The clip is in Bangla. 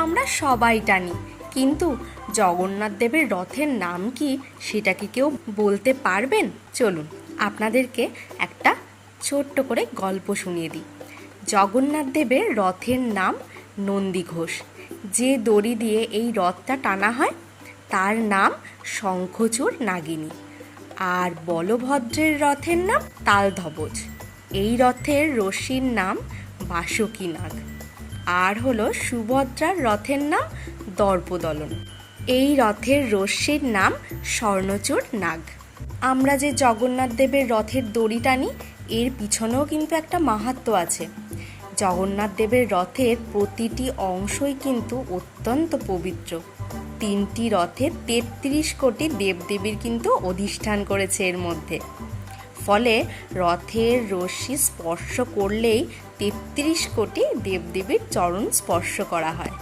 আমরা সবাই টানি, কিন্তু জগন্নাথ দেবের রথের নাম কি সেটা কি কেউ বলতে পারবেন? চলুন আপনাদেরকে একটা ছোট্ট করে গল্প শুনিয়ে দিই। জগন্নাথ দেবের রথের নাম নন্দীঘোষ। যে দড়ি দিয়ে এই রথটা টানা হয় তার নাম শঙ্খচূড় নাগিনী। আর বলভদ্রের রথের নাম তালধ্বজ। এই রথের রশ্মির নাম বাসুকী নাগ। আর হলো সুভদ্রার রথের নাম দর্পদলন। এই রথের রশ্মির নাম স্বর্ণচূড় নাগ। আমরা যে জগন্নাথ দেবের রথের দড়ি টানি এর পিছনেও কিন্তু একটা মাহাত্ম্য আছে। জগন্নাথ দেবের রথের প্রতিটি অংশই কিন্তু অত্যন্ত পবিত্র। 3টি রথে 33 কোটি দেবদেবীর কিন্তু অধিষ্ঠান করেছে এর মধ্যে। ফলে রথের রশ্মি স্পর্শ করলেই 33 কোটি দেবদেবীর চরণ স্পর্শ করা হয়।